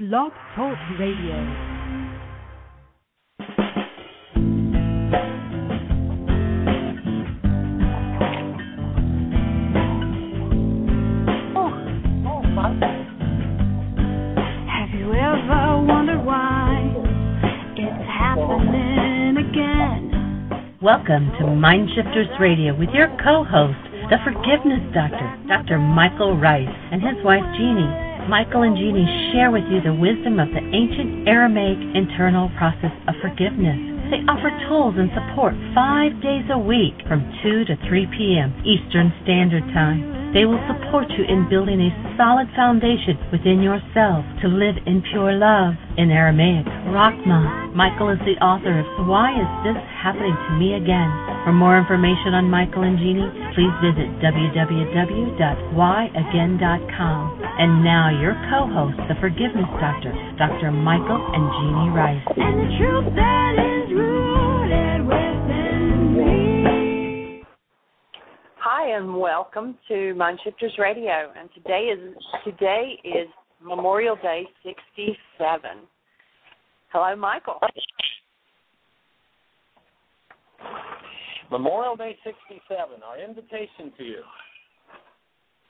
Blog Talk Radio. Welcome to MindShifters Radio with your co-host, the Forgiveness Doctor, Dr. Michael Ryce, and his wife, Jeanie. Michael and Jeanie share with you the wisdom of the ancient Aramaic internal process of forgiveness. They offer tools and support 5 days a week from 2 to 3 p.m. Eastern Standard Time. They will support you in building a solid foundation within yourself to live in pure love. In Aramaic, Rakhma. Michael is the author of Why Is This Happening to Me Again? For more information on Michael and Jeanie, please visit www.whyagain.com. And now your co-host, the Forgiveness Doctor, Dr. Michael and Jeanie Ryce. And the truth that is rooted within me. Hi, and welcome to MindShifters Radio. And today is Memorial Day 67. Hello, Michael. Memorial Day 67, our invitation to you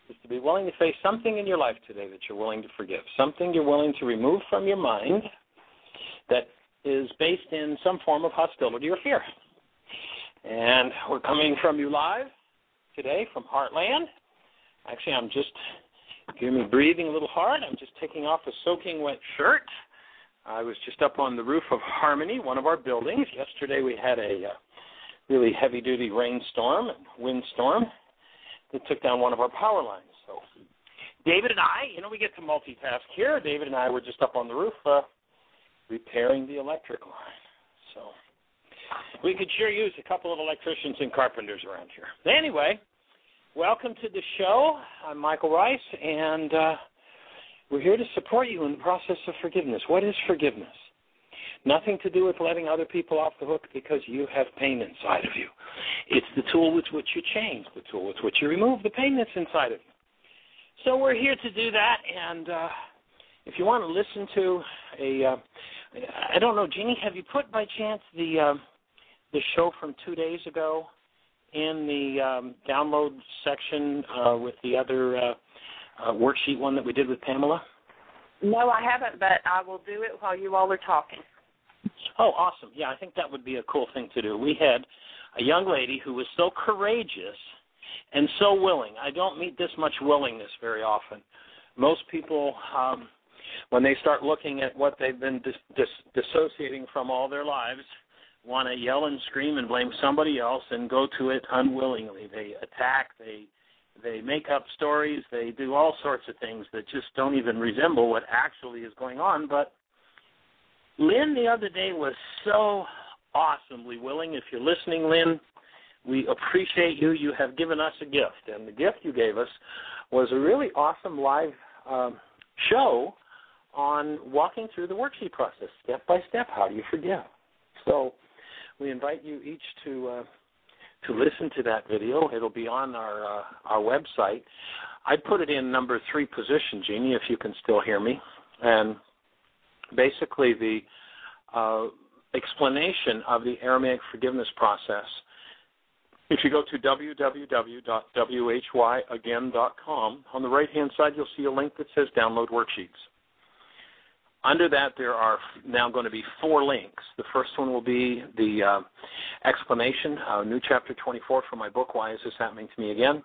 is to be willing to face something in your life today that you're willing to forgive, something you're willing to remove from your mind that is based in some form of hostility or fear. And we're coming from you live today from Heartland. Actually, I'm just, hear me breathing a little hard. I'm just taking off a soaking wet shirt. I was just up on the roof of Harmony, one of our buildings. Yesterday we had a really heavy-duty rainstorm and windstorm that took down one of our power lines. So David and I, we get to multitask here. David and I were just up on the roof repairing the electric line. So we could sure use a couple of electricians and carpenters around here. Anyway, welcome to the show. I'm Michael Ryce, and we're here to support you in the process of forgiveness. What is forgiveness? Nothing to do with letting other people off the hook because you have pain inside of you. It's the tool with which you change, the tool with which you remove the pain that's inside of you. So we're here to do that, and if you want to listen to I don't know, Jeanie, have you put by chance the show from 2 days ago in the download section with the other worksheet one that we did with Pamela? No, I haven't, but I will do it while you all are talking. Oh, awesome. Yeah, I think that would be a cool thing to do. We had a young lady who was so courageous and so willing. I don't meet this much willingness very often. Most people, when they start looking at what they've been dissociating from all their lives, want to yell and scream and blame somebody else and go to it unwillingly. They attack, they make up stories, they do all sorts of things that just don't even resemble what actually is going on. But Lynn the other day was so awesomely willing. If you're listening, Lynn, we appreciate you. You have given us a gift, and the gift you gave us was a really awesome live show on walking through the worksheet process, step by step. How do you forgive? So we invite you each to listen to that video. It'll be on our website. I put it in number 3 position, Jeanie, if you can still hear me. And basically the explanation of the Aramaic forgiveness process, if you go to www.whyagain.com, on the right-hand side you'll see a link that says Download Worksheets. Under that, there are now going to be 4 links. The first one will be the explanation, new chapter 24 from my book, Why Is This Happening to Me Again?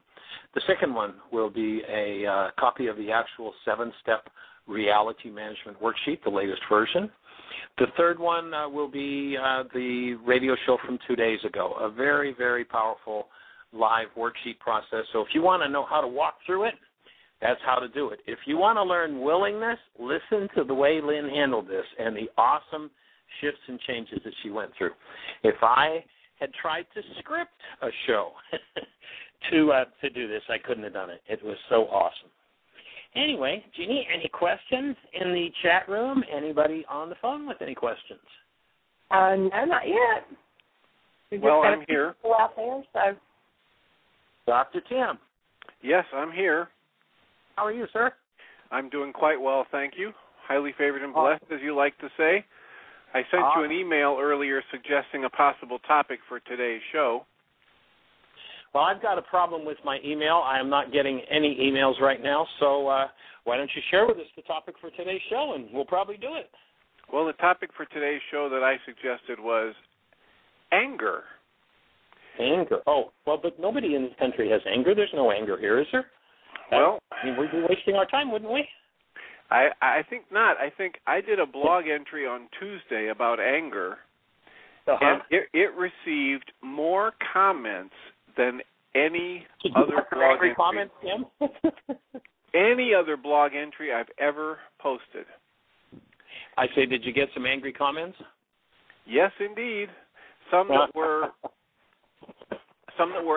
The second one will be a copy of the actual 7-step re-ality management worksheet, the latest version. The third one will be the radio show from 2 days ago, a very, very powerful live worksheet process. So if you want to know how to walk through it, that's how to do it. If you want to learn willingness, listen to the way Lynn handled this and the awesome shifts and changes that she went through. If I had tried to script a show to do this, I couldn't have done it. It was so awesome. Anyway, Jeanie, any questions in the chat room? Anybody on the phone with any questions? No, not yet. Well, I'm here. Out there, so. Dr. Tim. Yes, I'm here. How are you, sir? I'm doing quite well, thank you. highly favored and blessed, as you like to say. I sent you an email earlier suggesting a possible topic for today's show. Well, I've got a problem with my email. I am not getting any emails right now, so why don't you share with us the topic for today's show, and we'll probably do it. Well, the topic for today's show that I suggested was anger. Anger. Oh, well, but nobody in this country has anger. There's no anger here, is there? Well, I mean, we'd be wasting our time, wouldn't we? I think not. I think I did a blog entry on Tuesday about anger, and it received more comments than any other blog angry entry. Comments, Tim? Any other blog entry I've ever posted. I say, did you get some angry comments? Yes, indeed. Some that were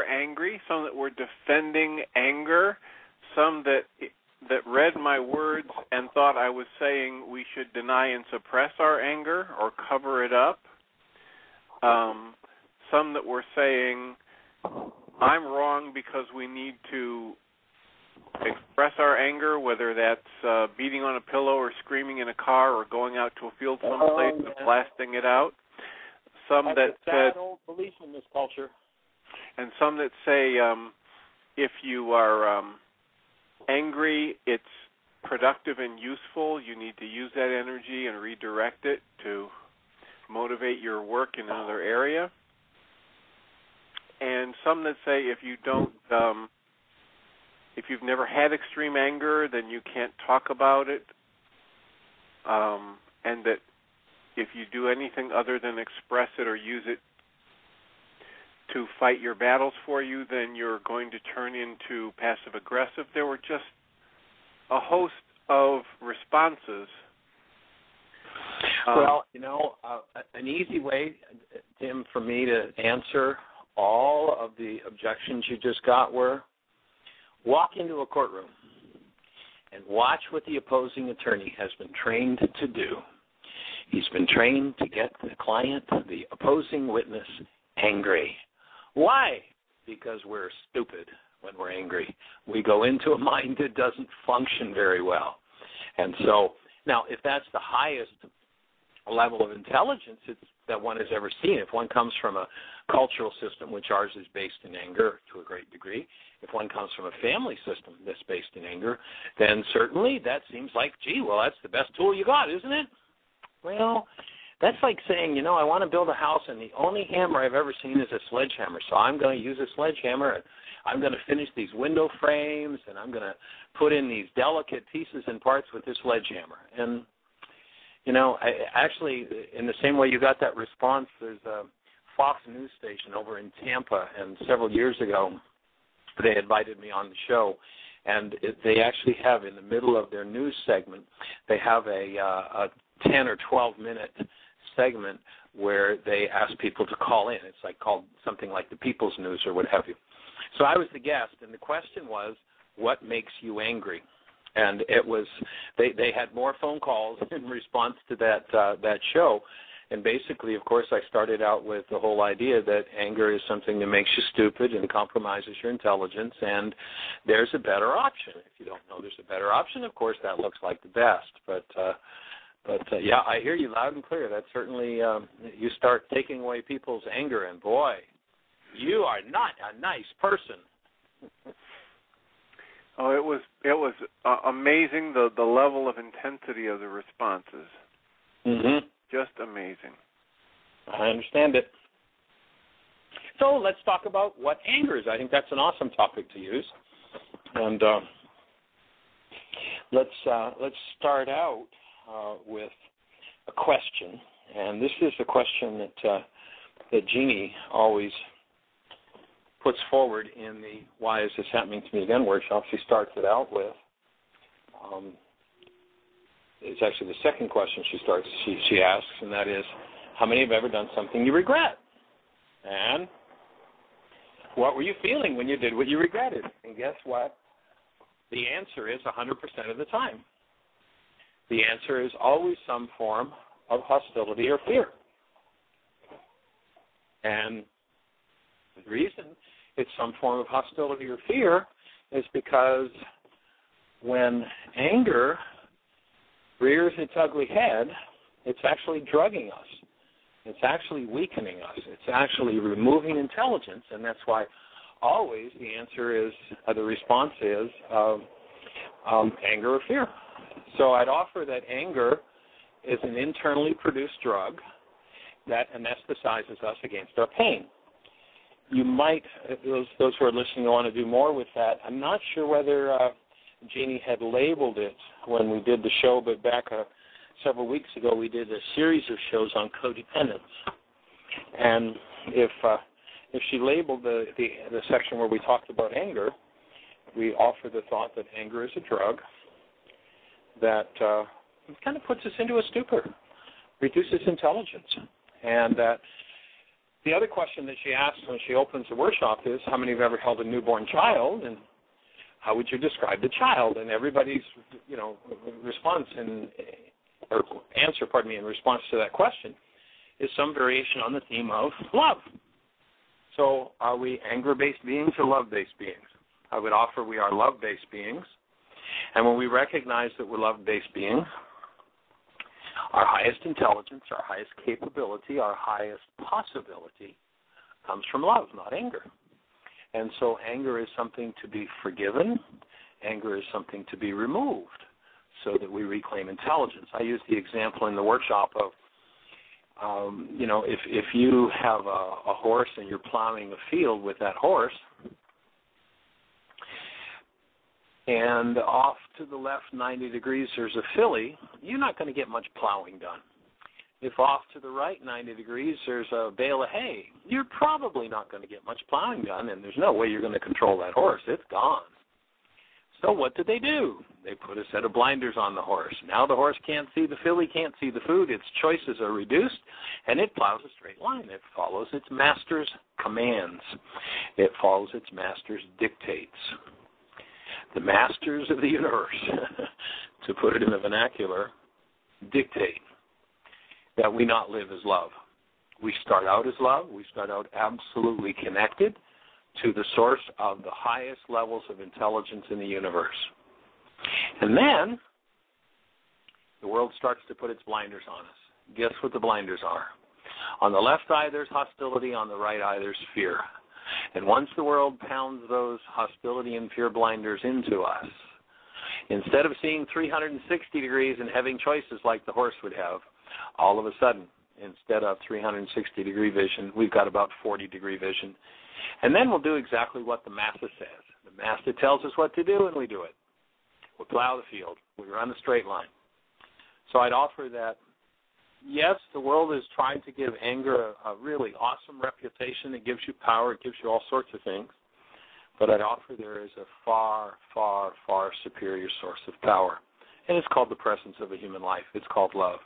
angry, some that were defending anger, some that read my words and thought I was saying we should deny and suppress our anger or cover it up. Some that were saying I'm wrong because we need to express our anger, whether that's beating on a pillow or screaming in a car or going out to a field someplace and blasting it out. Some that's that a sad old belief in this culture. And some that say if you are angry, it's productive and useful. You need to use that energy and redirect it to motivate your work in another area. And some that say if you don't, if you've never had extreme anger, then you can't talk about it. And that if you do anything other than express it or use it to fight your battles for you, then you're going to turn into passive-aggressive. There were just a host of responses. Well, an easy way, Tim, for me to answer all of the objections you just got were walk into a courtroom and watch what the opposing attorney has been trained to do. He's been trained to get the client, the opposing witness, angry. Why? Because we're stupid when we're angry. We go into a mind that doesn't function very well. And so, now, if that's the highest level of intelligence that one has ever seen, if one comes from a cultural system, which ours is based in anger to a great degree, if one comes from a family system that's based in anger, then certainly that seems like, gee, well, that's the best tool you got, isn't it? Well, that's like saying, I want to build a house, and the only hammer I've ever seen is a sledgehammer, so I'm going to use a sledgehammer, and I'm going to finish these window frames, and I'm going to put in these delicate pieces and parts with this sledgehammer. And, I actually, in the same way you got that response, there's a Fox News station over in Tampa, and several years ago, they invited me on the show, and they actually have, in the middle of their news segment, they have a 10 or 12-minute segment where they ask people to call in. It's like called something like the People's News or what have you. So I was the guest, and the question was, what makes you angry? And it was they had more phone calls in response to that show. And basically, of course, I started out with the whole idea that anger is something that makes you stupid and compromises your intelligence, and there's a better option. If you don't know there's a better option, of course, that looks like the best. But yeah, I hear you loud and clear. That certainly, you start taking away people's anger, and boy, you are not a nice person. Oh, it was amazing the level of intensity of the responses. Mm-hmm. Just amazing. I understand it. So let's talk about what anger is. I think that's an awesome topic to use. And let's start out with a question. And this is a question that Jeanie always puts forward in the Why Is This Happening to Me Again workshop. She starts it out with, it's actually the second question she asks, and that is, how many have ever done something you regret? And what were you feeling when you did what you regretted? And guess what? The answer is 100% of the time. The answer is always some form of hostility or fear. And the reason it's some form of hostility or fear is because when anger rears its ugly head, it's actually drugging us. It's actually weakening us. It's actually removing intelligence, and that's why always the answer is, the response is anger or fear. So I'd offer that anger is an internally produced drug that anesthetizes us against our pain. You might, those who are listening want to do more with that. I'm not sure whether Jeanie had labeled it when we did the show, but back several weeks ago we did a series of shows on codependence. And if she labeled the section where we talked about anger, we offer the thought that anger is a drug that kind of puts us into a stupor, reduces intelligence. And the other question that she asks when she opens the workshop is, how many have ever held a newborn child, and how would you describe the child? And everybody's, response or answer, in response to that question is some variation on the theme of love. So are we anger-based beings or love-based beings? I would offer we are love-based beings. And when we recognize that we're love-based beings, our highest intelligence, our highest capability, our highest possibility comes from love, not anger. And so anger is something to be forgiven. Anger is something to be removed so that we reclaim intelligence. I use the example in the workshop of, if you have a horse and you're plowing a field with that horse, and off to the left 90 degrees there's a filly, you're not going to get much plowing done. If off to the right 90 degrees there's a bale of hay, you're probably not going to get much plowing done, and there's no way you're going to control that horse. It's gone. So what did they do? They put a set of blinders on the horse. Now the horse can't see the filly, can't see the food. Its choices are reduced, and it plows a straight line. It follows its master's commands. It follows its master's dictates. The masters of the universe, to put it in the vernacular, dictate that we not live as love. We start out as love. We start out absolutely connected to the source of the highest levels of intelligence in the universe. And then the world starts to put its blinders on us. Guess what the blinders are? On the left eye, there's hostility. On the right eye, there's fear. And once the world pounds those hostility and fear blinders into us, instead of seeing 360 degrees and having choices like the horse would have, all of a sudden, instead of 360-degree vision, we've got about 40-degree vision. And then we'll do exactly what the master says. The master tells us what to do, and we do it. We plow the field. We run a straight line. So I'd offer that, yes, the world is trying to give anger a really awesome reputation. It gives you power. It gives you all sorts of things. But I'd offer there is a far, far, far superior source of power. And it's called the presence of a human life. It's called love.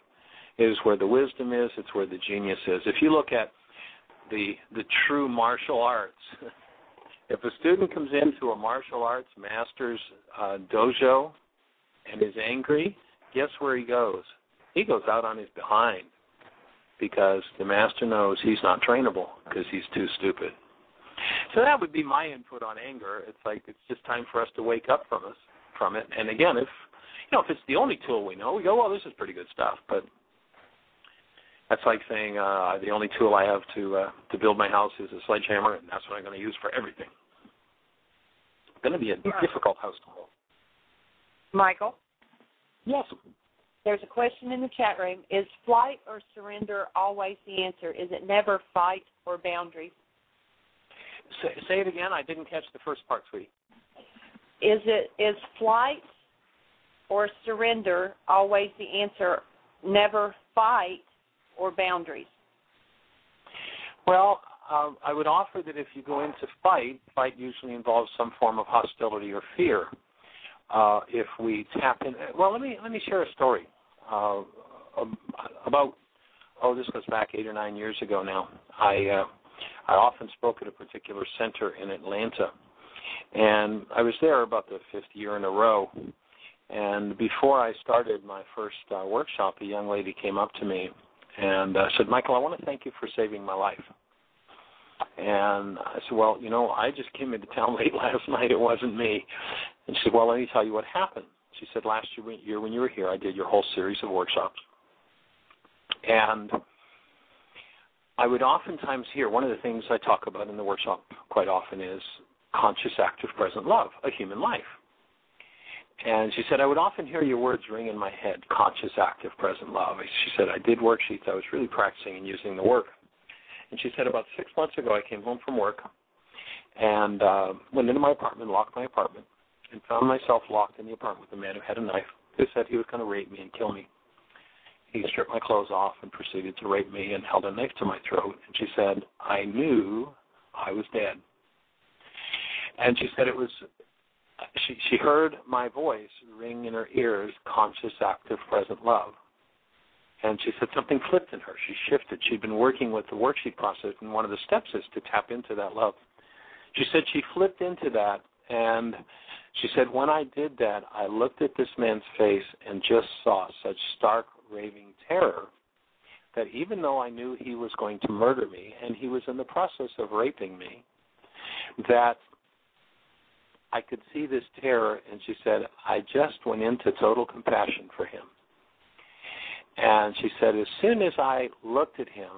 It is where the wisdom is. It's where the genius is. If you look at the true martial arts, if a student comes into a martial arts master's dojo and is angry, guess where he goes? He goes out on his behind because the master knows he's not trainable because he's too stupid. So that would be my input on anger. It's like it's just time for us to wake up from it. And again, if it's the only tool we know, we go, well, this is pretty good stuff. But that's like saying the only tool I have to build my house is a sledgehammer, and that's what I'm going to use for everything. It's going to be a difficult house to hold. Michael? Yes. There's a question in the chat room. Is flight or surrender always the answer? Is it never fight or boundaries? Say it again. I didn't catch the first part, sweetie. Is flight or surrender always the answer? Never fight or boundaries? Well, I would offer that if you go into fight usually involves some form of hostility or fear. If we tap in, well, let me share a story about. This goes back 8 or 9 years ago now. I often spoke at a particular center in Atlanta, and I was there about the 5th year in a row. And before I started my first workshop, a young lady came up to me and said, "Michael, I want to thank you for saving my life." And I said, "Well, I just came into town late last night. It wasn't me." And she said, "Well, let me tell you what happened." She said, last year when you were here, I did your whole series of workshops. And I would oftentimes hear, one of the things I talk about in the workshop quite often is conscious, active, present love, a human life. And she said, I would often hear your words ring in my head, conscious, active, present love. She said, I did worksheets. I was really practicing and using the work. And she said, about 6 months ago, I came home from work and went into my apartment, locked my apartment, and found myself locked in the apartment with a man who had a knife who said he was going to rape me and kill me. He stripped my clothes off and proceeded to rape me and held a knife to my throat. And she said, I knew I was dead. And she said it was, she heard my voice ring in her ears, conscious, active, present love. And she said something flipped in her. She shifted. She'd been working with the worksheet process, and one of the steps is to tap into that love. She said she flipped into that, and she said, when I did that, I looked at this man's face and just saw such stark, raving terror that even though I knew he was going to murder me and he was in the process of raping me, that I could see this terror, and she said, I just went into total compassion for him. And she said, as soon as I looked at him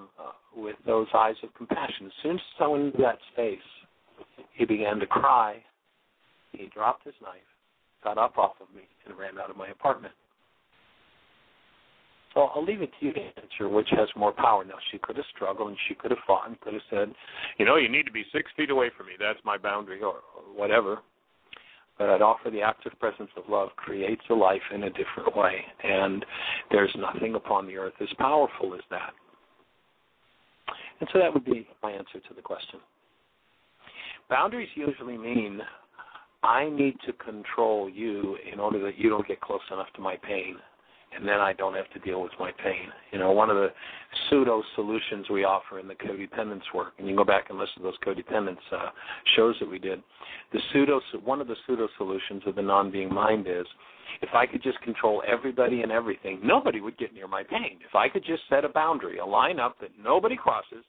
with those eyes of compassion, as soon as I went into that space, he began to cry. He dropped his knife, got up off of me, and ran out of my apartment. So I'll leave it to you to answer which has more power. Now, she could have struggled, and she could have fought, and could have said, you know, you need to be 6 feet away from me. That's my boundary, or whatever. But I'd offer the active presence of love creates a life in a different way, and there's nothing upon the earth as powerful as that. And so that would be my answer to the question. Boundaries usually mean I need to control you in order that you don't get close enough to my pain, and then I don't have to deal with my pain. You know, one of the pseudo-solutions we offer in the codependence work, and you can go back and listen to those codependence shows that we did, one of the pseudo-solutions of the non-being mind is, if I could just control everybody and everything, nobody would get near my pain. If I could just set a boundary, a line up that nobody crosses,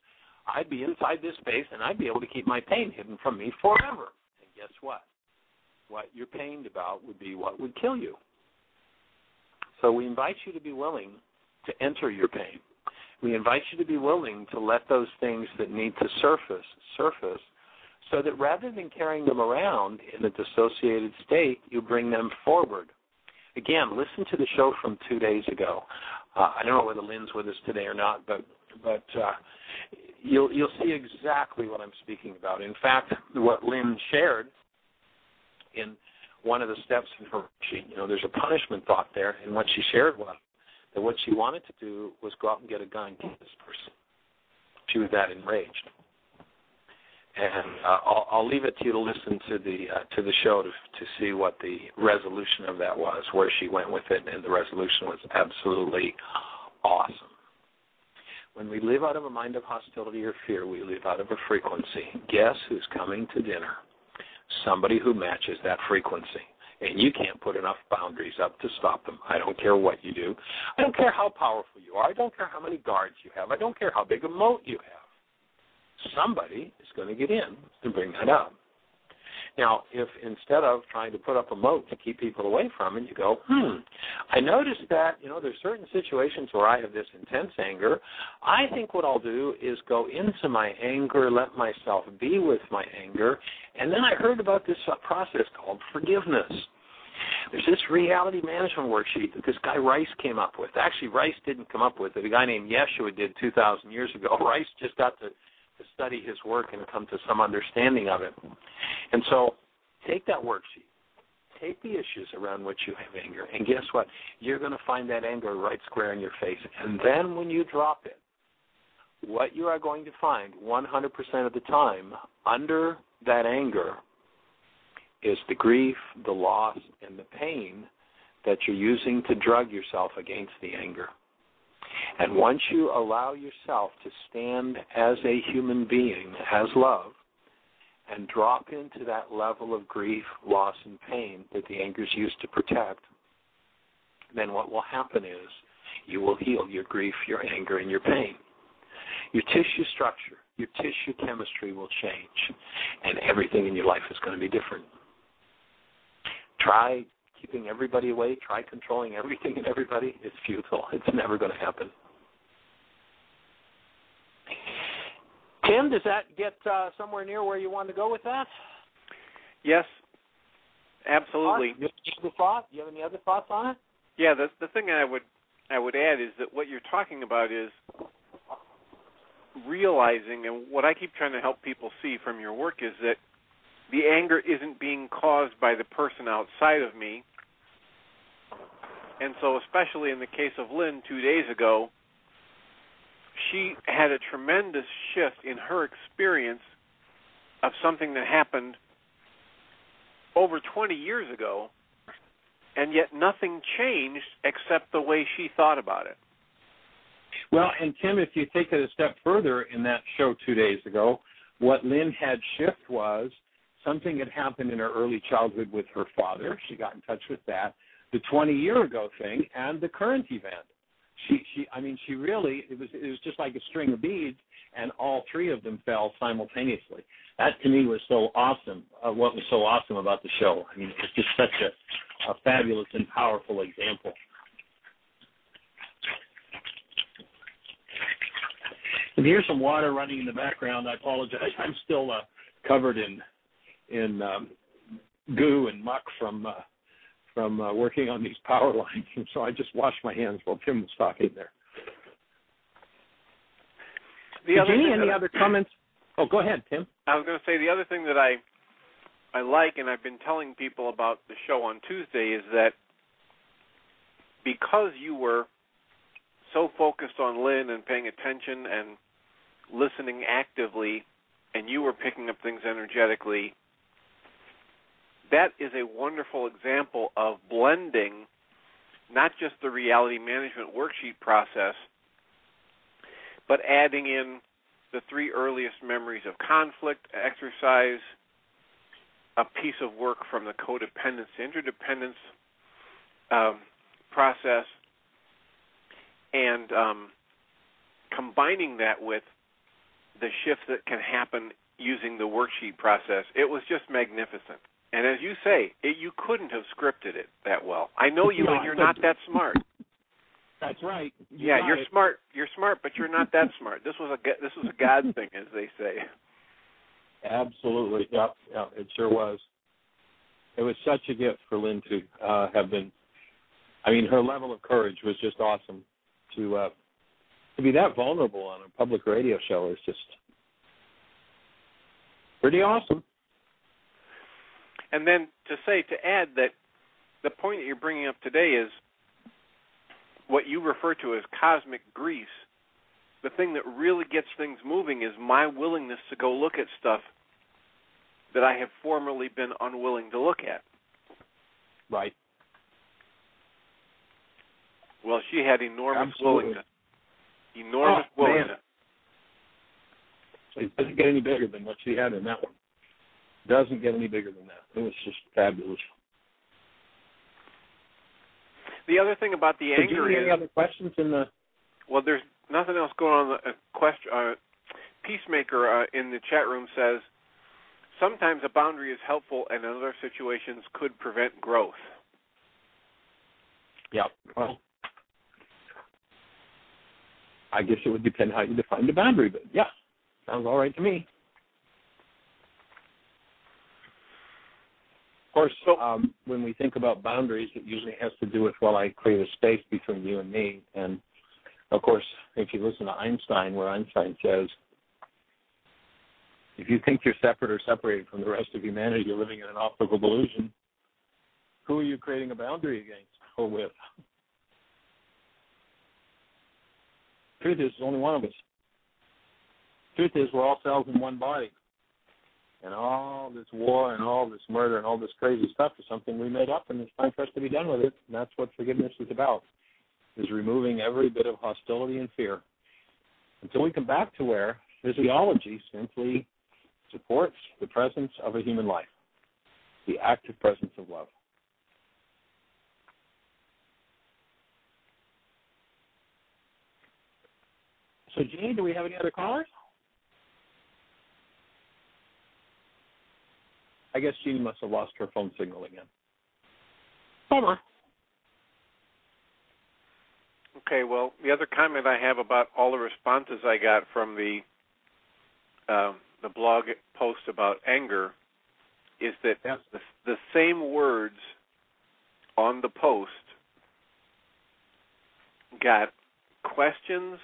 I'd be inside this space, and I'd be able to keep my pain hidden from me forever. And guess what? What you're pained about would be what would kill you. So we invite you to be willing to enter your pain. We invite you to be willing to let those things that need to surface, so that rather than carrying them around in a dissociated state, you bring them forward. Again, listen to the show from 2 days ago. I don't know whether Lynn's with us today or not, but you'll see exactly what I'm speaking about. In fact, what Lynn shared in one of the steps in her sheet, you know, there's a punishment thought there, and what she shared was that what she wanted to do was go out and get a gun and kill this person. She was that enraged. And I'll leave it to you to listen to the show to see what the resolution of that was, where she went with it, and the resolution was absolutely awesome. When we live out of a mind of hostility or fear, we live out of a frequency. Guess who's coming to dinner? Somebody who matches that frequency. And you can't put enough boundaries up to stop them. I don't care what you do. I don't care how powerful you are. I don't care how many guards you have. I don't care how big a moat you have. Somebody is going to get in and bring that up. Now, if instead of trying to put up a moat to keep people away from it, you go, I noticed that, you know, there's certain situations where I have this intense anger. I think what I'll do is go into my anger, let myself be with my anger, and then I heard about this process called forgiveness. There's this reality management worksheet that this guy Ryce came up with. Actually, Ryce didn't come up with it. A guy named Yeshua did 2,000 years ago. Ryce just got to study his work and come to some understanding of it. And so take that worksheet, take the issues around which you have anger, and guess what? You're going to find that anger right square in your face. And then when you drop it, what you are going to find 100% of the time under that anger is the grief, the loss, and the pain that you're using to drug yourself against the anger. And once you allow yourself to stand as a human being, as love, and drop into that level of grief, loss, and pain that the anger is used to protect, then what will happen is you will heal your grief, your anger, and your pain. Your tissue structure, your tissue chemistry will change, and everything in your life is going to be different. Try keeping everybody away, try controlling everything and everybody, it's futile. It's never going to happen. Tim, does that get somewhere near where you want to go with that? Yes, absolutely. Do you have any other thoughts on it? Yeah, the thing I would add is that what you're talking about is realizing, and what I keep trying to help people see from your work is that the anger isn't being caused by the person outside of me. And so especially in the case of Lynn 2 days ago, she had a tremendous shift in her experience of something that happened over 20 years ago, and yet nothing changed except the way she thought about it. Well, and Tim, if you take it a step further in that show 2 days ago, what Lynn had shift was something had happened in her early childhood with her father. She got in touch with that. The 20-year-ago thing and the current event. She really, it was just like a string of beads, and all three of them fell simultaneously. That, to me, was so awesome, what was so awesome about the show. I mean, it's just such a fabulous and powerful example. And here's some water running in the background. I apologize. I'm still covered in goo and muck from working on these power lines, and so I just washed my hands while Tim was talking there. Jeanie, any other comments? Oh, go ahead, Tim. I was going to say the other thing that I like, and I've been telling people about the show on Tuesday, is that because you were so focused on Lynn and paying attention and listening actively, and you were picking up things energetically, that is a wonderful example of blending not just the reality management worksheet process, but adding in the three earliest memories of conflict, exercise, a piece of work from the codependence to interdependence process, and combining that with the shifts that can happen using the worksheet process. It was just magnificent. And as you say, you couldn't have scripted it that well. I know you, and you're not that smart. That's right. You're smart. You're smart, but you're not that smart. This was a God thing, as they say. Absolutely. Yep, it sure was. It was such a gift for Lynn to have been. I mean, her level of courage was just awesome. To be that vulnerable on a public radio show is just pretty awesome. And then to add that the point that you're bringing up today is what you refer to as cosmic grease. The thing that really gets things moving is my willingness to go look at stuff that I have formerly been unwilling to look at. Right. Well, she had enormous Absolutely. willingness. Enormous willingness. Man. It doesn't get any bigger than what she had in that one. Doesn't get any bigger than that. It was just fabulous. The other thing about the anger is... Any other questions in the... Well, there's nothing else going on. Peacemaker in the chat room says, sometimes a boundary is helpful and in other situations could prevent growth. Yeah. Well, I guess it would depend how you define the boundary, but yeah, sounds all right to me. Of course, when we think about boundaries, it usually has to do with, well, I create a space between you and me. And, of course, if you listen to Einstein, where Einstein says, if you think you're separate or separated from the rest of humanity, you're living in an optical illusion. Who are you creating a boundary against or with? Truth is, there's only one of us. Truth is, we're all cells in one body. And all this war and all this murder and all this crazy stuff is something we made up, and it's time for us to be done with it. And that's what forgiveness is about, is removing every bit of hostility and fear until we come back to where physiology simply supports the presence of a human life, the active presence of love. So, Jeanie, do we have any other callers? I guess Jeanie must have lost her phone signal again. Bummer. Okay, well, the other comment I have about all the responses I got from the blog post about anger is that the same words on the post got questions,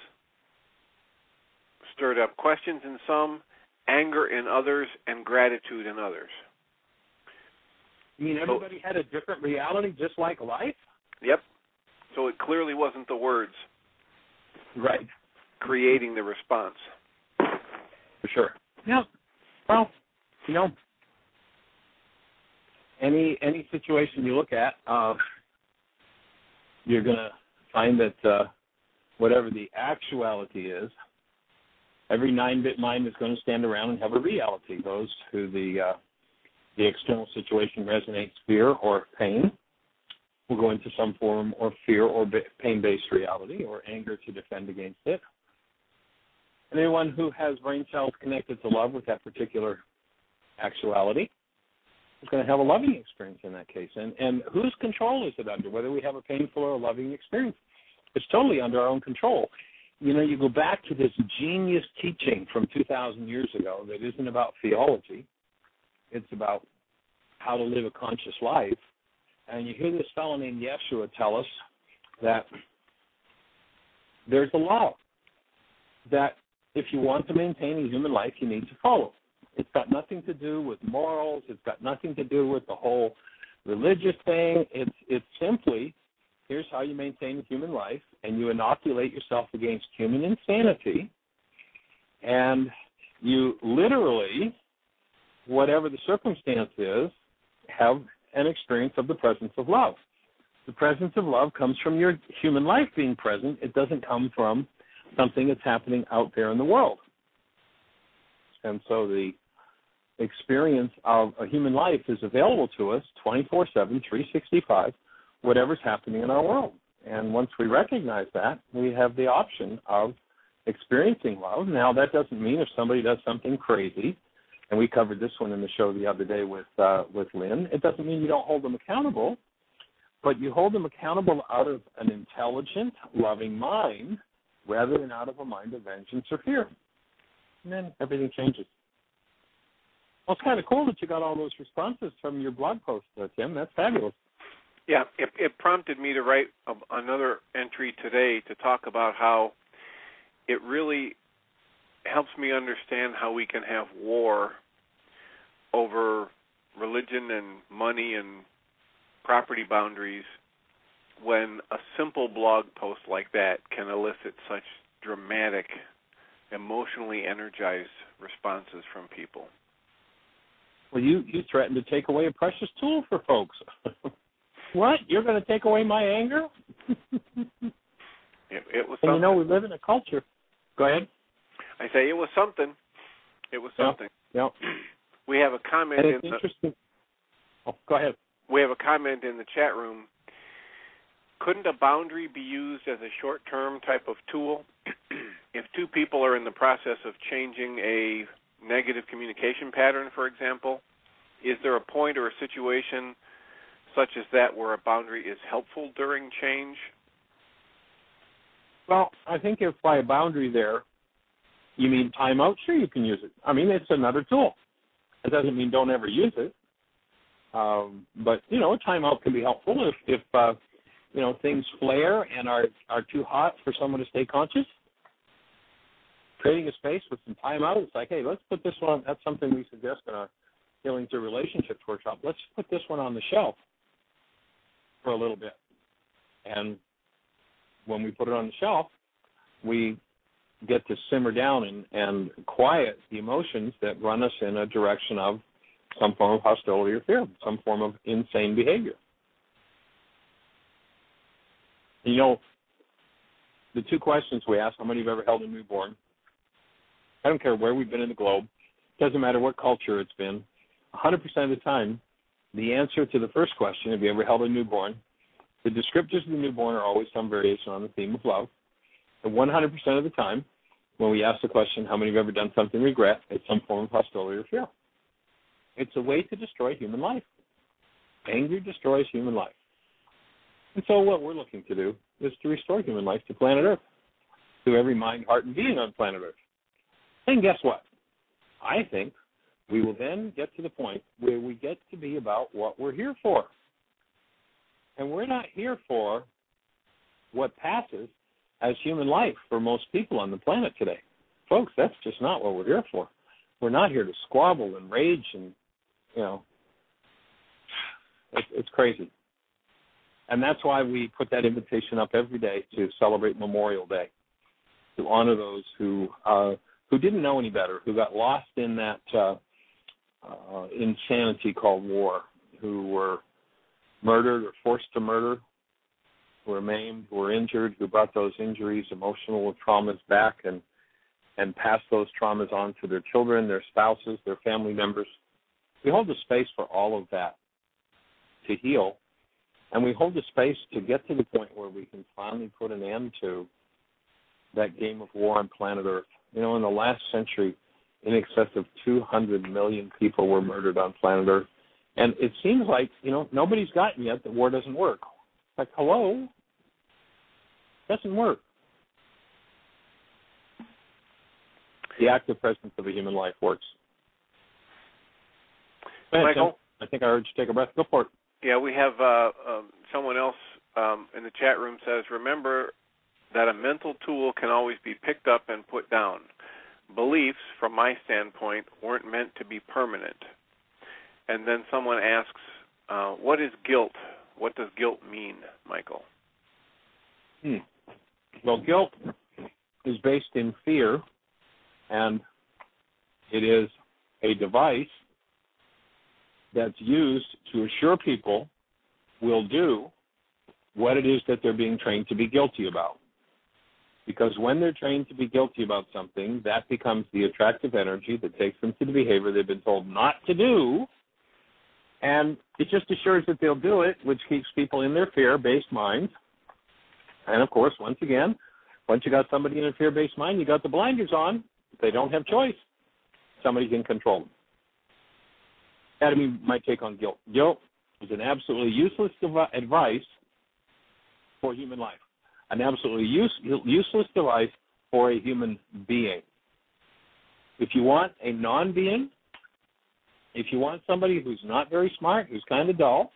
stirred up questions in some, anger in others, and gratitude in others. You mean everybody had a different reality, just like life? Yep. So it clearly wasn't the words right creating the response. For sure. Yeah. Well, you know, any situation you look at, you're going to find that whatever the actuality is, every 9-bit mind is going to stand around and have a reality. Those who the external situation resonates fear or pain will go into some form of fear or pain-based reality or anger to defend against it. And anyone who has brain cells connected to love with that particular actuality is going to have a loving experience in that case. And whose control is it under, whether we have a painful or a loving experience? It's totally under our own control. You know, you go back to this genius teaching from 2,000 years ago that isn't about theology. It's about how to live a conscious life. And you hear this fellow named Yeshua tell us that there's a law that if you want to maintain a human life, you need to follow. It's got nothing to do with morals. It's got nothing to do with the whole religious thing. It's simply, here's how you maintain a human life, and you inoculate yourself against human insanity, and you literally, whatever the circumstance is, have an experience of the presence of love. The presence of love comes from your human life being present. It doesn't come from something that's happening out there in the world. And so the experience of a human life is available to us 24/7, 365, whatever's happening in our world. And once we recognize that, we have the option of experiencing love. Now, that doesn't mean if somebody does something crazy, and we covered this one in the show the other day with Lynn, it doesn't mean you don't hold them accountable, but you hold them accountable out of an intelligent, loving mind rather than out of a mind of vengeance or fear. And then everything changes. Well, it's kind of cool that you got all those responses from your blog post, Tim. That's fabulous. Yeah, it prompted me to write another entry today to talk about how it really helps me understand how we can have war over religion and money and property boundaries when a simple blog post like that can elicit such dramatic, emotionally energized responses from people. Well, you threatened to take away a precious tool for folks. What? You're going to take away my anger? It was something. And you know, we live in a culture. Go ahead. I say it was something. It was something. Yeah. We have a comment and it's interesting. Oh, go ahead. We have a comment in the chat room. Couldn't a boundary be used as a short-term type of tool? If two people are in the process of changing a negative communication pattern, for example, is there a point or a situation such as that where a boundary is helpful during change? Well, I think if by a boundary there you mean timeout, sure, you can use it. I mean, it's another tool. It doesn't mean don't ever use it. But, you know, a timeout can be helpful if you know, things flare and are too hot for someone to stay conscious. Creating a space with some timeout, it's like, hey, let's put this one, that's something we suggest in our Healing Through Relationships workshop. Let's put this one on the shelf for a little bit. And when we put it on the shelf, we get to simmer down and quiet the emotions that run us in a direction of some form of hostility or fear, some form of insane behavior. You know, the two questions we ask, how many have ever held a newborn? I don't care where we've been in the globe. It doesn't matter what culture it's been. 100% of the time, the answer to the first question, have you ever held a newborn, the descriptors of the newborn are always some variation on the theme of love. And 100% of the time, when we ask the question, how many have ever done something regret, it's some form of hostility or fear. It's a way to destroy human life. Anger destroys human life. And so what we're looking to do is to restore human life to planet Earth, to every mind, heart, and being on planet Earth. And guess what? I think we will then get to the point where we get to be about what we're here for. And we're not here for what passes as human life for most people on the planet today. Folks, that's just not what we're here for. We're not here to squabble and rage and, it's crazy. And that's why we put that invitation up every day to celebrate Memorial Day, to honor those who didn't know any better, who got lost in that insanity called war, who were murdered or forced to murder, who were maimed, who were injured, who brought those injuries, emotional traumas back and passed those traumas on to their children, their spouses, their family members. We hold the space for all of that to heal, and we hold the space to get to the point where we can finally put an end to that game of war on planet Earth. In the last century, in excess of 200 million people were murdered on planet Earth. And it seems like, nobody's gotten yet that war doesn't work. Like, hello? It doesn't work. The active presence of a human life works. Ahead, Michael? Tim. I think I heard you take a breath. Go for it. Yeah, we have someone else in the chat room says, remember that a mental tool can always be picked up and put down. Beliefs, from my standpoint, weren't meant to be permanent. And then someone asks, what is guilt? What does guilt mean, Michael? Well, guilt is based in fear, and it is a device that's used to assure people will do what it is that they're being trained to be guilty about. Because when they're trained to be guilty about something, that becomes the attractive energy that takes them to the behavior they've been told not to do, and it just assures that they'll do it, which keeps people in their fear-based minds. And, of course, once again, once you got somebody in a fear-based mind, you got the blinders on. They don't have choice. Somebody can control them. That'd be my take on guilt. Guilt is an absolutely useless advice for human life, an absolutely useless device for a human being. If you want a non-being, if you want somebody who's not very smart, who's kind of dull,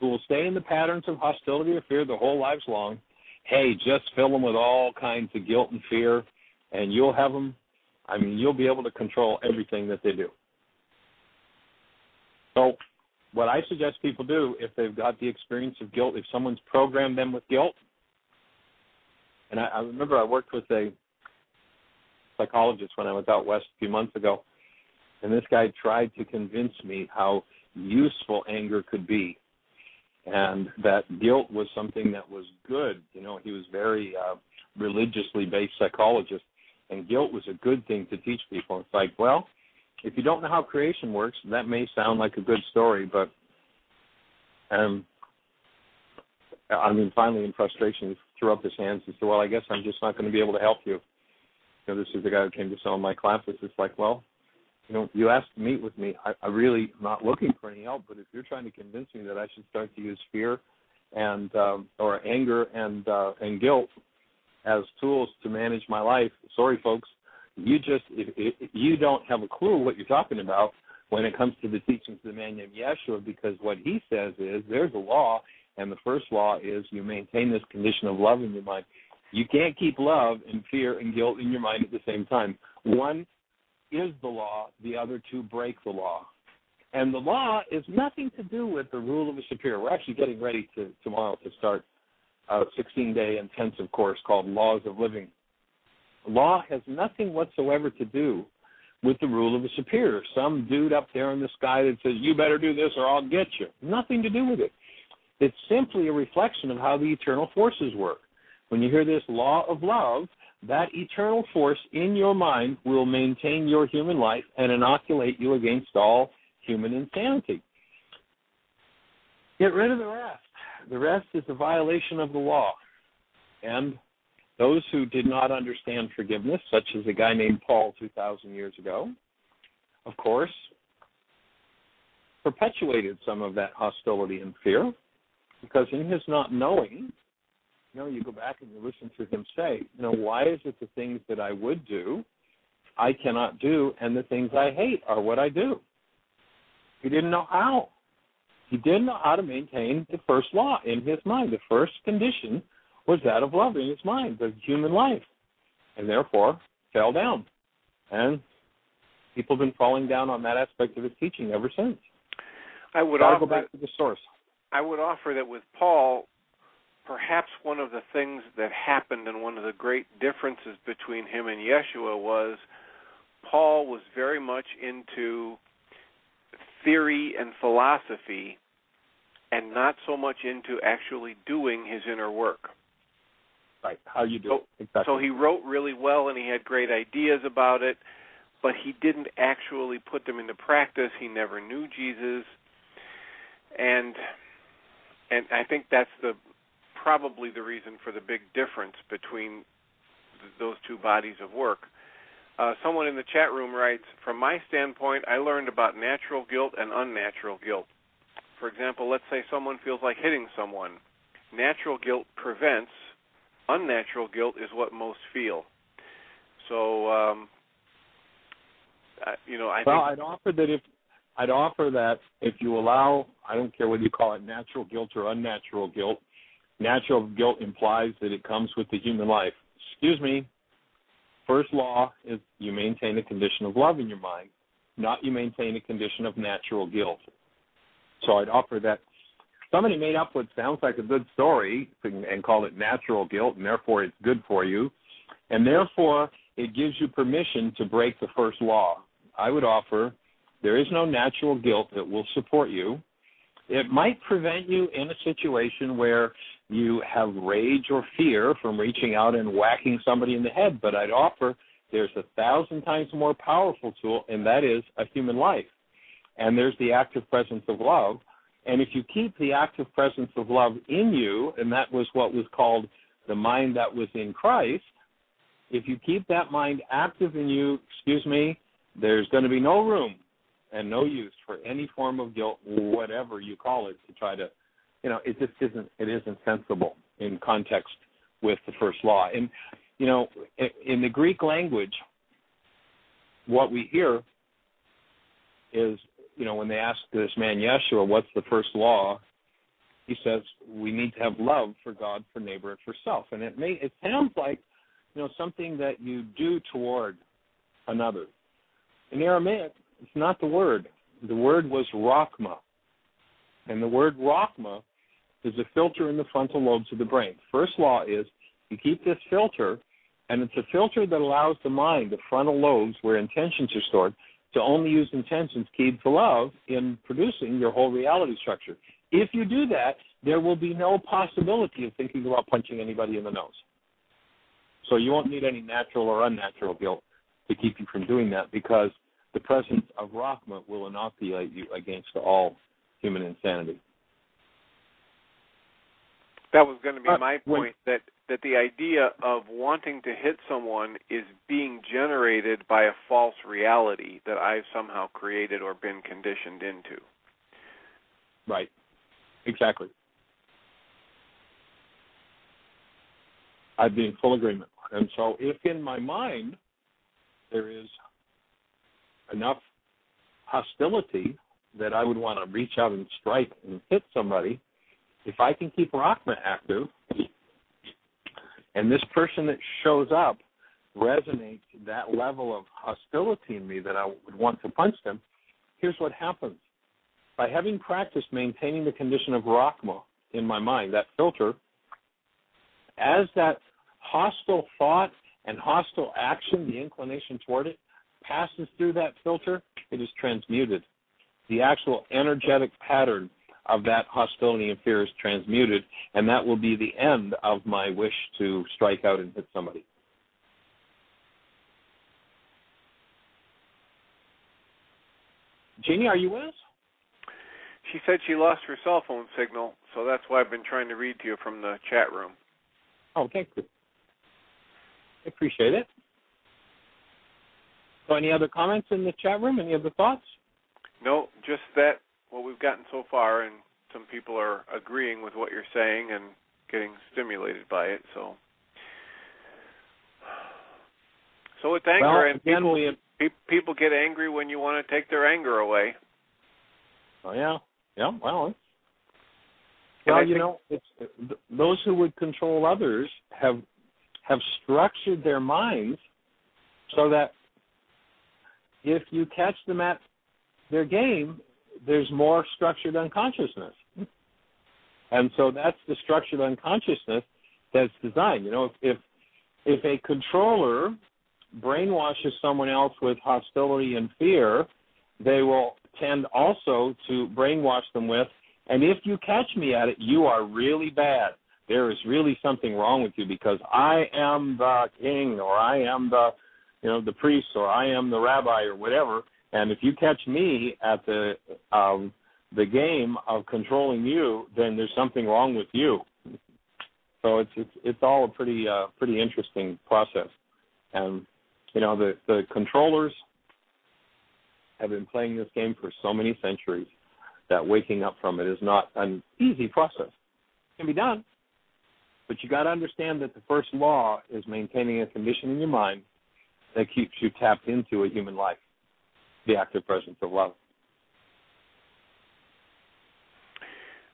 who will stay in the patterns of hostility or fear their whole lives long, hey, just fill them with all kinds of guilt and fear, and you'll have them, you'll be able to control everything that they do. So what I suggest people do, if they've got the experience of guilt, if someone's programmed them with guilt, and I remember I worked with a psychologist when I was out west a few months ago, and this guy tried to convince me how useful anger could be, and that guilt was something that was good. He was very religiously based psychologist, and guilt was a good thing to teach people. It's like, well, if you don't know how creation works, that may sound like a good story, but finally in frustration, he threw up his hands and said, well, I guess I'm just not going to be able to help you. This is the guy who came to some of my classes. It's like, well, you asked to meet with me. I really am not looking for any help, but if you're trying to convince me that I should start to use fear and or anger and guilt as tools to manage my life, sorry, folks, you don't have a clue what you're talking about when it comes to the teachings of the man named Yeshua, because what he says is there's a law, and the first law is you maintain this condition of love in your mind. You can't keep love and fear and guilt in your mind at the same time. One is the law, the other two break the law. And the law is nothing to do with the rule of a superior. We're actually getting ready tomorrow to start a 16-day intensive course called Laws of Living. Law has nothing whatsoever to do with the rule of a superior, some dude up there in the sky that says, you better do this or I'll get you. Nothing to do with it. It's simply a reflection of how the eternal forces work. When you hear this law of love, that eternal force in your mind will maintain your human life and inoculate you against all human insanity. Get rid of the rest. The rest is a violation of the law. And those who did not understand forgiveness, such as a guy named Paul 2,000 years ago, of course, perpetuated some of that hostility and fear. Because in his not knowing, you go back and you listen to him say, why is it the things that I would do, I cannot do, and the things I hate are what I do? He didn't know how. He didn't know how to maintain the first law in his mind. The first condition was that of love in his mind, the human life, and therefore fell down. And people have been falling down on that aspect of his teaching ever since. I would go back to the source. I would offer that with Paul, perhaps one of the things that happened and one of the great differences between him and Yeshua was Paul was very much into theory and philosophy and not so much into actually doing his inner work. Right, how you do it. Exactly. So he wrote really well and he had great ideas about it, but he didn't actually put them into practice. He never knew Jesus. And I think that's probably the reason for the big difference between those two bodies of work. Someone in the chat room writes, from my standpoint, I learned about natural guilt and unnatural guilt. For example, let's say someone feels like hitting someone. Natural guilt prevents. Unnatural guilt is what most feel. So, I think... Well, I'd offer that if you allow, I don't care whether you call it natural guilt or unnatural guilt, natural guilt implies that it comes with the human life. Excuse me. First law is you maintain a condition of love in your mind, not you maintain a condition of natural guilt. So I'd offer that somebody made up what sounds like a good story and call it natural guilt, and therefore it's good for you, and therefore it gives you permission to break the first law. I would offer there is no natural guilt that will support you. It might prevent you in a situation where you have rage or fear from reaching out and whacking somebody in the head, but I'd offer there's 1,000 times more powerful tool, and that is a human life. And there's the active presence of love. And if you keep the active presence of love in you, and that was what was called the mind that was in Christ, if you keep that mind active in you, there's going to be no room and no use for any form of guilt, whatever you call it, to try to, it just isn't sensible in context with the first law. And, in the Greek language, what we hear is, when they ask this man Yeshua, what's the first law? He says, we need to have love for God, for neighbor, and for self. And it sounds like, something that you do toward another. In Aramaic, it's not the word. The word was Rakhma. And the word Rakhma is a filter in the frontal lobes of the brain. First law is you keep this filter, and it's a filter that allows the mind, the frontal lobes where intentions are stored, to only use intentions keyed to love in producing your whole reality structure. If you do that, there will be no possibility of thinking about punching anybody in the nose. So you won't need any natural or unnatural guilt to keep you from doing that, because the presence of Rakhma will inoculate you against all human insanity. That was going to be my point, that the idea of wanting to hit someone is being generated by a false reality that I've somehow created or been conditioned into. Right. Exactly. I'd be in full agreement. And so if in my mind there is enough hostility that I would want to reach out and strike and hit somebody, if I can keep Rakhma active, and this person that shows up resonates that level of hostility in me that I would want to punch them, here's what happens. By having practiced maintaining the condition of Rakhma in my mind, that filter, as that hostile thought and hostile action, the inclination toward it, passes through that filter, it is transmuted. The actual energetic pattern of that hostility and fear is transmuted, and that will be the end of my wish to strike out and hit somebody. Jeanie, are you with us? She said she lost her cell phone signal, so that's why I've been trying to read to you from the chat room. Oh, thank you. I appreciate it. So any other comments in the chat room? Any other thoughts? No, just that, what we've gotten so far, and some people are agreeing with what you're saying and getting stimulated by it. So it's anger, well, and people get angry when you want to take their anger away. Oh yeah, well, it's those who would control others have structured their minds so that if you catch them at their game, there's more structured unconsciousness. And so that's the structured unconsciousness that's designed. If a controller brainwashes someone else with hostility and fear, they will tend also to brainwash them with, and if you catch me at it, you are really bad. There is really something wrong with you because I am the king, or I am the priest, or I am the rabbi, or whatever. And if you catch me at the game of controlling you, then there's something wrong with you. So it's all a pretty interesting process. And the controllers have been playing this game for so many centuries that waking up from it is not an easy process. It can be done, but you got to understand that the first law is maintaining a condition in your mind that keeps you tapped into a human life, the active presence of love.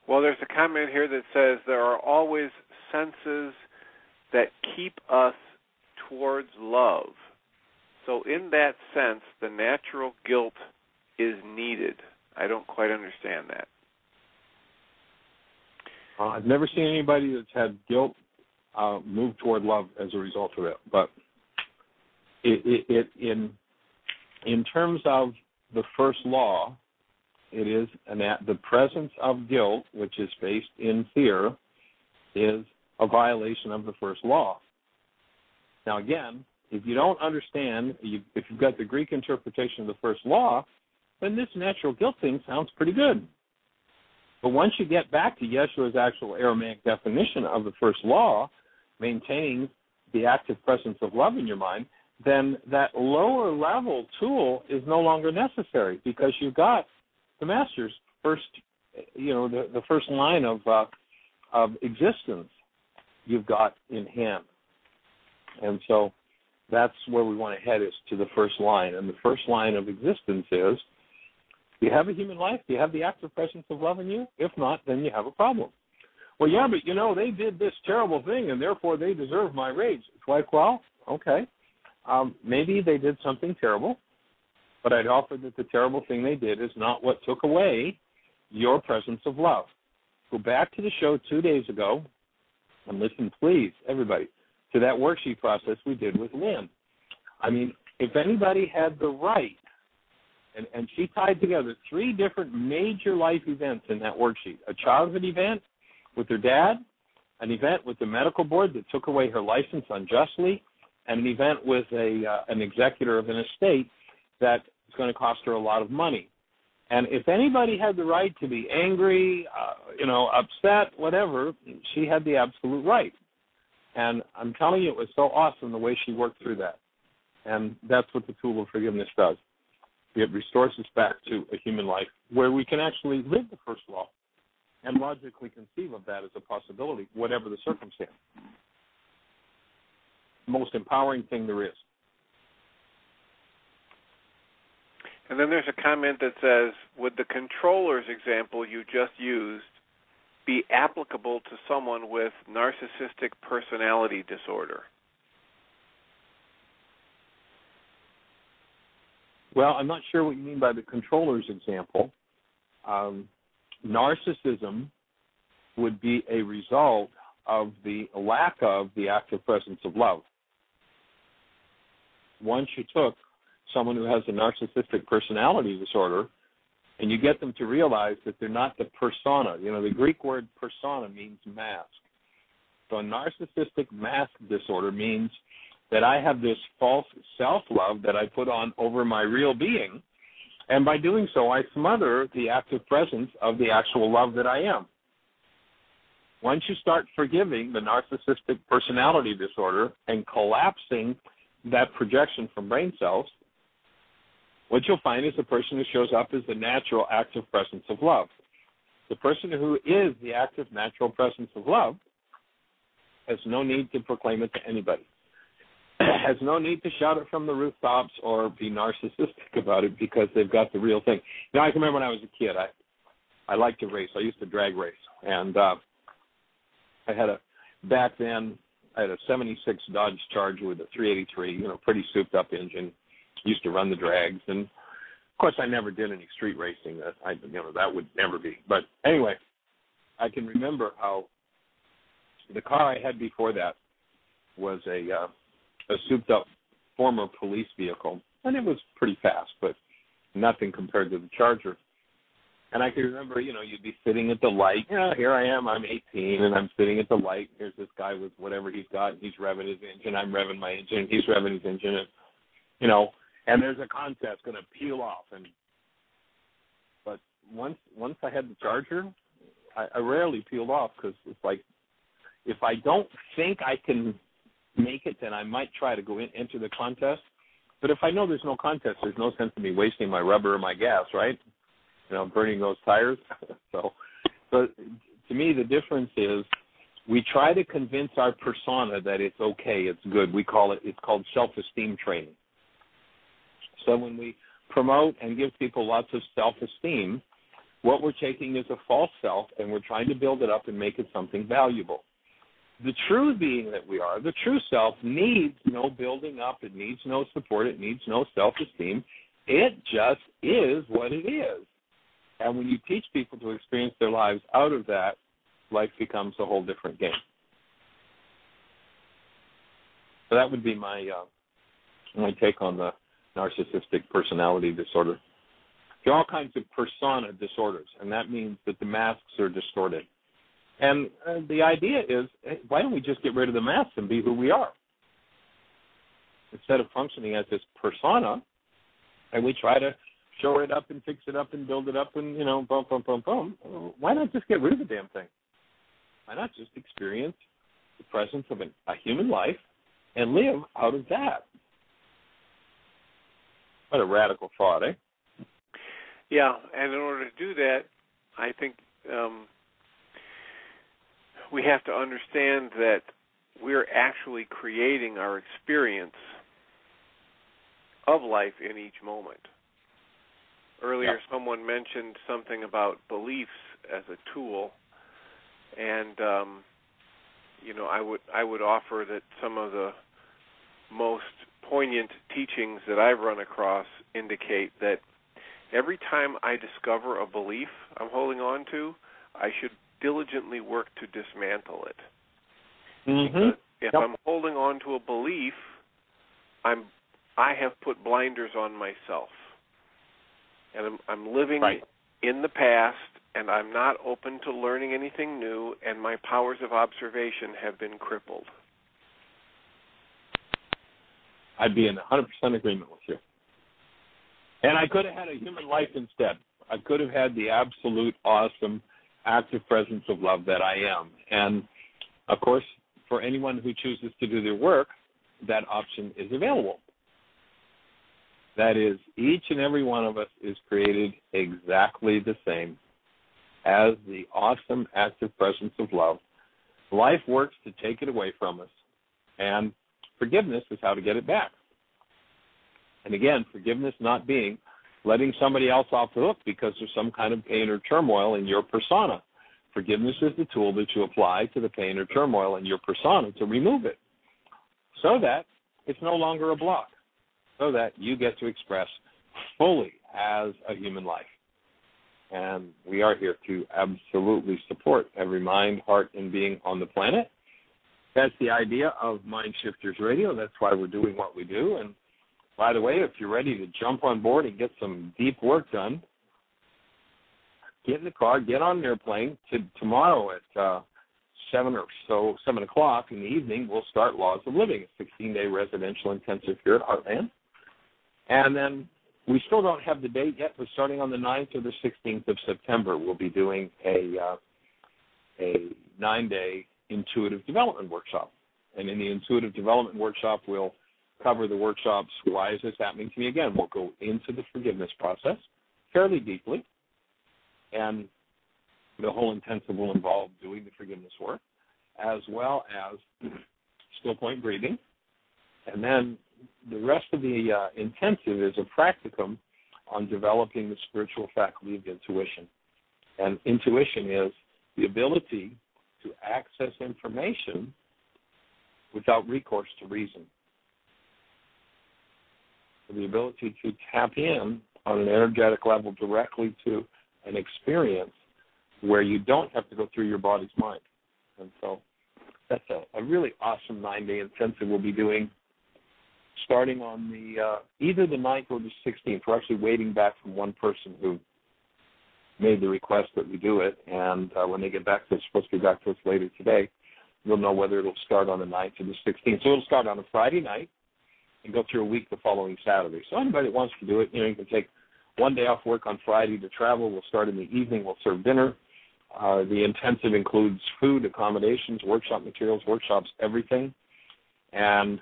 Well, there's a comment here that says there are always senses that keep us towards love. So in that sense, the natural guilt is needed. I don't quite understand that. I've never seen anybody that's had guilt move toward love as a result of it. But in terms of the first law, it is the presence of guilt, which is based in fear, is a violation of the first law. Now, again, if you don't understand, if you've got the Greek interpretation of the first law, then this natural guilt thing sounds pretty good. But once you get back to Yeshua's actual Aramaic definition of the first law, maintaining the active presence of love in your mind, then that lower level tool is no longer necessary because you've got the master's first, the first line of existence you've got in hand. And so that's where we want to head, is to the first line. And the first line of existence is, do you have a human life? Do you have the active presence of love in you? If not, then you have a problem. Well, yeah, but they did this terrible thing, and therefore they deserve my rage. It's like, well, okay, maybe they did something terrible, but I'd offer that the terrible thing they did is not what took away your presence of love. Go back to the show 2 days ago and listen, please, everybody, to that worksheet process we did with Lynn. I mean, if anybody had the right, and she tied together 3 different major life events in that worksheet: a childhood event with her dad, an event with the medical board that took away her license unjustly, and an event with an executor of an estate that is going to cost her a lot of money. And if anybody had the right to be angry, upset, whatever, she had the absolute right. And I'm telling you, it was so awesome the way she worked through that. And that's what the tool of forgiveness does. It restores us back to a human life where we can actually live the first law and logically conceive of that as a possibility, whatever the circumstance. The most empowering thing there is. And then there's a comment that says, would the controller's example you just used be applicable to someone with narcissistic personality disorder? Well, I'm not sure what you mean by the controller's example. Narcissism would be a result of the lack of the active presence of love. Once you took someone who has a narcissistic personality disorder and you get them to realize that they're not the persona. The Greek word persona means mask. So a narcissistic mask disorder means that I have this false self-love that I put on over my real being, and by doing so, I smother the active presence of the actual love that I am. Once you start forgiving the narcissistic personality disorder and collapsing that projection from brain cells, what you'll find is the person who shows up is the natural active presence of love. The person who is the active natural presence of love has no need to proclaim it to anybody. Has no need to shout it from the rooftops or be narcissistic about it because they've got the real thing. You know, I can remember when I was a kid, I liked to race. I used to drag race. And I had back then, I had a 76 Dodge Charger with a 383, you know, pretty souped up engine. Used to run the drags. And, of course, I never did any street racing. That would never be. But anyway, I can remember how the car I had before that was a souped-up former police vehicle, and it was pretty fast, but nothing compared to the Charger. And I can remember, you know, you'd be sitting at the light. Yeah, here I am. I'm 18, and I'm sitting at the light. Here's this guy with whatever he's got. He's revving his engine. I'm revving my engine. He's revving his engine. And, you know, and there's a contest going to peel off. But once I had the Charger, I rarely peeled off because it's like if I don't think I can make it, then I might try to go enter the contest. But if I know there's no contest, there's no sense in me wasting my rubber or my gas, right? You know, burning those tires. So to me, the difference is we try to convince our persona that it's okay, it's good. It's called self-esteem training. So when we promote and give people lots of self-esteem, what we're taking is a false self and we're trying to build it up and make it something valuable. The true being that we are, the true self, needs no building up. It needs no support. It needs no self-esteem. It just is what it is. And when you teach people to experience their lives out of that, life becomes a whole different game. So that would be my take on the narcissistic personality disorder. There are all kinds of persona disorders, and that means that the masks are distorted. And the idea is, why don't we just get rid of the masks and be who we are? Instead of functioning as this persona, and we try to show it up and fix it up and build it up and, you know, boom, boom, boom, boom. Why not just get rid of the damn thing? Why not just experience the presence of a human life and live out of that? What a radical thought, eh? Yeah, and in order to do that, I think we have to understand that we're actually creating our experience of life in each moment. Earlier, someone mentioned something about beliefs as a tool, and you know, I would offer that some of the most poignant teachings that I've run across indicate that every time I discover a belief I'm holding on to, I should diligently work to dismantle it. Because if I'm holding on to a belief, I have put blinders on myself. And I'm living in the past, and I'm not open to learning anything new, and my powers of observation have been crippled. I'd be in 100% agreement with you. And I could have had a human life instead. I could have had the absolute awesome active presence of love that I am. And, of course, for anyone who chooses to do their work, that option is available. That is, each and every one of us is created exactly the same as the awesome active presence of love. Life works to take it away from us, and forgiveness is how to get it back. And again, forgiveness not being letting somebody else off the hook because there's some kind of pain or turmoil in your persona. Forgiveness is the tool that you apply to the pain or turmoil in your persona to remove it so that it's no longer a block, so that you get to express fully as a human life. And we are here to absolutely support every mind, heart, and being on the planet. That's the idea of MindShifters Radio. That's why we're doing what we do. And by the way, if you're ready to jump on board and get some deep work done, get in the car, get on an airplane. Tomorrow at 7 o'clock in the evening, we'll start Laws of Living, a 16-day residential intensive here at Heartland. And then we still don't have the date yet, but starting on the 9th or the 16th of September, we'll be doing a 9-day intuitive development workshop. And in the intuitive development workshop, we'll cover the workshops, why is this happening to me? Again, we'll go into the forgiveness process fairly deeply. And The whole intensive will involve doing the forgiveness work, as well as still point breathing. And then the rest of the intensive is a practicum on developing the spiritual faculty of intuition. And intuition is the ability to access information without recourse to reason. The ability to tap in on an energetic level directly to an experience where you don't have to go through your body's mind. And so that's a really awesome 9-day intensive we'll be doing starting on the either the 9th or the 16th. We're actually waiting back from one person who made the request that we do it, and when they get back to us, it's supposed to be back to us later today, we'll know whether it'll start on the 9th or the 16th. So it'll start on a Friday night and go through a week the following Saturday. So anybody that wants to do it, you can take one day off work on Friday to travel. We'll start in the evening. We'll serve dinner. The intensive includes food, accommodations, workshop materials, workshops, everything. And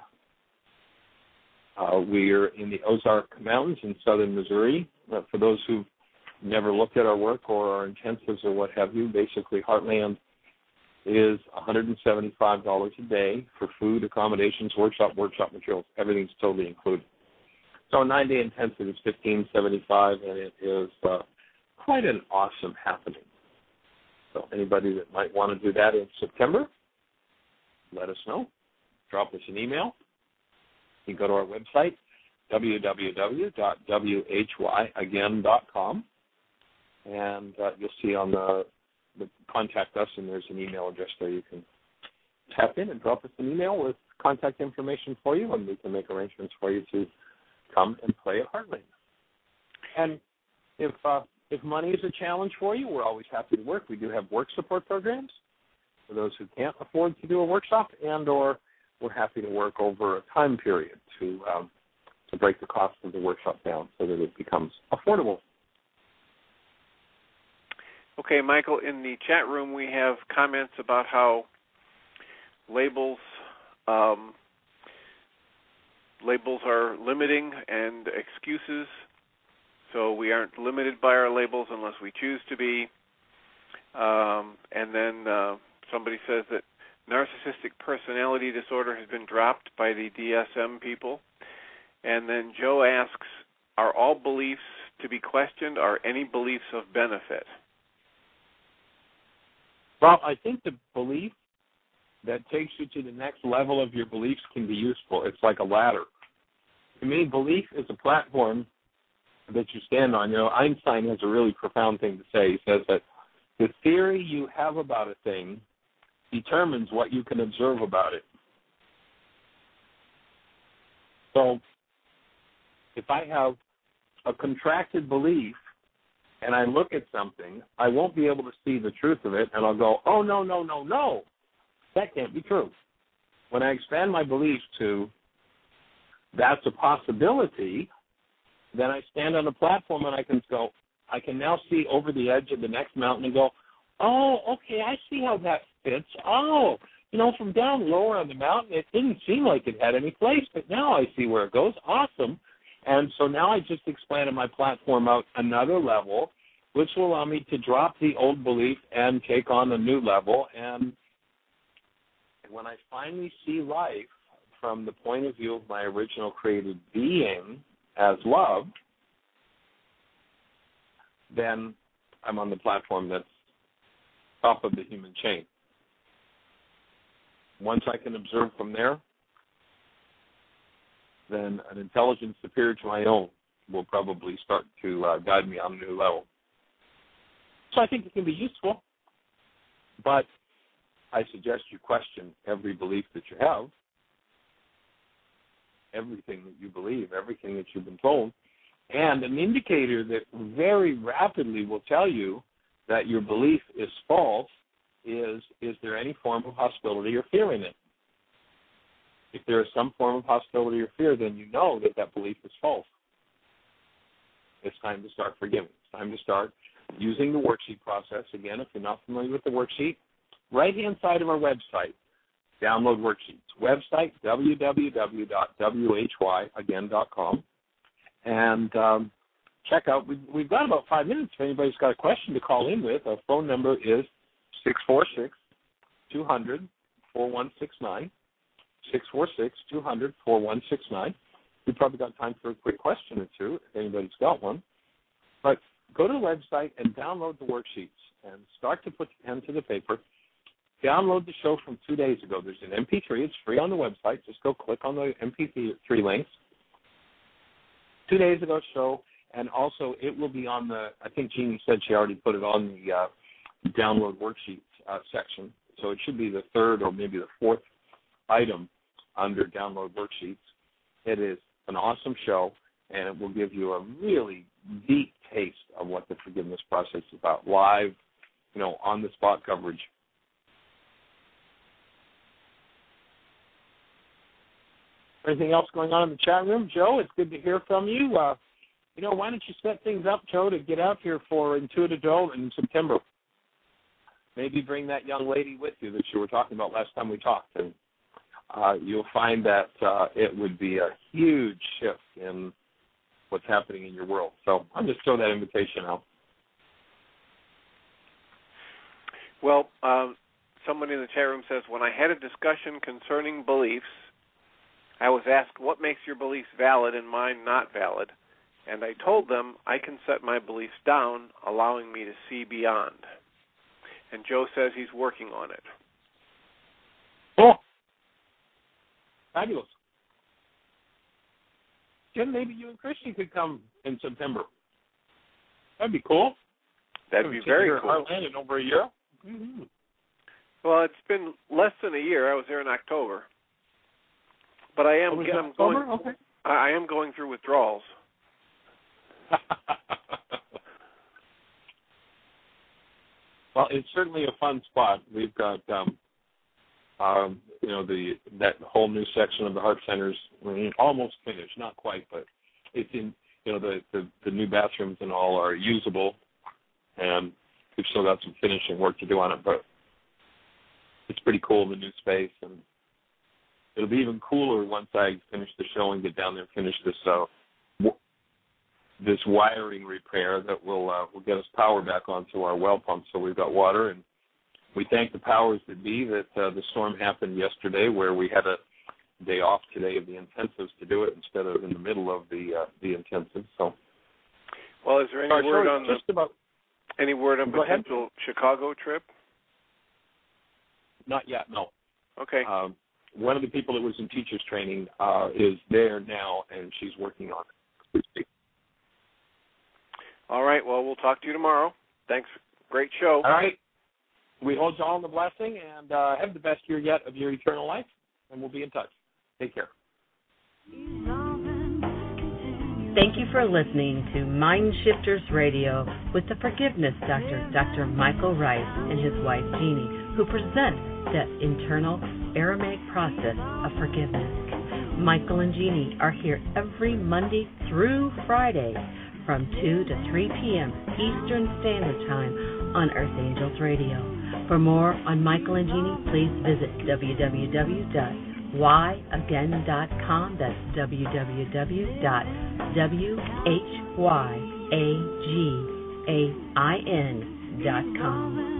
we're in the Ozark Mountains in southern Missouri. For those who've never looked at our work or our intensives or what have you, basically Heartland is $175 a day for food, accommodations, workshop materials. Everything's totally included. So a 9-day intensive is $1,575, and it is quite an awesome happening. So anybody that might want to do that in September, let us know. Drop us an email. You can go to our website, www.whyagain.com, and you'll see on the contact us, and there's an email address there you can tap in and drop us an email with contact information for you, and we can make arrangements for you to come and play at Heartland. And if money is a challenge for you, we're always happy to work. We do have work support programs for those who can't afford to do a workshop, and or we're happy to work over a time period to break the cost of the workshop down so that it becomes affordable. Okay, Michael, in the chat room we have comments about how labels are limiting and excuses, so we aren't limited by our labels unless we choose to be. And then somebody says that narcissistic personality disorder has been dropped by the DSM people. And then Joe asks, are all beliefs to be questioned? Are any beliefs of benefit? Well, I think the belief that takes you to the next level of your beliefs can be useful. It's like a ladder. To me, belief is a platform that you stand on. Einstein has a really profound thing to say. He says that the theory you have about a thing determines what you can observe about it. So if I have a contracted belief and I look at something, I won't be able to see the truth of it, and I'll go, oh, no, that can't be true. When I expand my beliefs to that's a possibility, then I stand on a platform and I can now see over the edge of the next mountain and go, oh, okay, I see how that fits. Oh, from down lower on the mountain, it didn't seem like it had any place, but now I see where it goes. Awesome. And so now I just expanded my platform out another level, which will allow me to drop the old belief and take on a new level. And when I finally see life from the point of view of my original created being as love, then I'm on the platform that's top of the human chain. Once I can observe from there, then an intelligence superior to my own will probably start to guide me on a new level. So I think it can be useful, but I suggest you question every belief that you have, everything that you believe, everything that you've been told, and an indicator that very rapidly will tell you that your belief is false is there any form of hostility or fear in it? If there is some form of hostility or fear, then you know that belief is false. It's time to start forgiving. It's time to start using the worksheet process. Again, if you're not familiar with the worksheet, right-hand side of our website, download worksheets. Website, www.whyagain.com. And check out. We've got about 5 minutes if anybody's got a question to call in with. Our phone number is 646-200-4169, 646-200-4169. We've probably got time for a quick question or two if anybody's got one. But go to the website and download the worksheets and start to put the pen to the paper. Download the show from 2 days ago. There's an MP3. It's free on the website. Just go click on the MP3 links. 2 days ago show, and also it will be on the, I think Jeanie said she already put it on the download worksheets section. So it should be the third or maybe the fourth item under download worksheets. It is an awesome show, and it will give you a really deep taste of what the forgiveness process is about, live, on-the-spot coverage. Anything else going on in the chat room? Joe, it's good to hear from you. Why don't you set things up, Joe, to get out here for Intuitive Adult in September? Maybe bring that young lady with you that you were talking about last time we talked, and you'll find that it would be a huge shift in what's happening in your world. So I'll just throw that invitation out. Well, someone in the chat room says, when I had a discussion concerning beliefs, I was asked, what makes your beliefs valid and mine not valid? And I told them I can set my beliefs down, allowing me to see beyond. And Joe says he's working on it. Cool. Fabulous. Jim, maybe you and Christian could come in September. That'd be cool. That'd be very cool. Heartland in over a year. Mm-hmm. Well, it's been less than a year. I was there in October. But I am going through withdrawals. Well, it's certainly a fun spot. We've got that whole new section of the Heart Centers almost finished, not quite, but it's in the new bathrooms and all are usable, and we've still got some finishing work to do on it, but it's pretty cool, the new space, and it'll be even cooler once I finish the show and get down there and finish this wiring repair that will get us power back onto our well pump, so we've got water. And we thank the powers that be that the storm happened yesterday, where we had a day off today of the intensives to do it instead of in the middle of the intensive. So, well, is there any word on potential Chicago trip? Not yet, no. Okay. One of the people that was in teacher's training is there now, and she's working on it. All right. Well, we'll talk to you tomorrow. Thanks. Great show. All right. We hold you all in the blessing, and have the best year yet of your eternal life, and we'll be in touch. Take care. Thank you for listening to MindShifters Radio with the Forgiveness Doctor, Dr. Michael Ryce, and his wife, Jeanie, who present the internal Aramaic process of forgiveness. Michael and Jeanie are here every Monday through Friday from 2 to 3 p.m. Eastern Standard Time on Earth Angels Radio. For more on Michael and Jeanie, please visit www.whyagain.com. That's www.whyagain.com.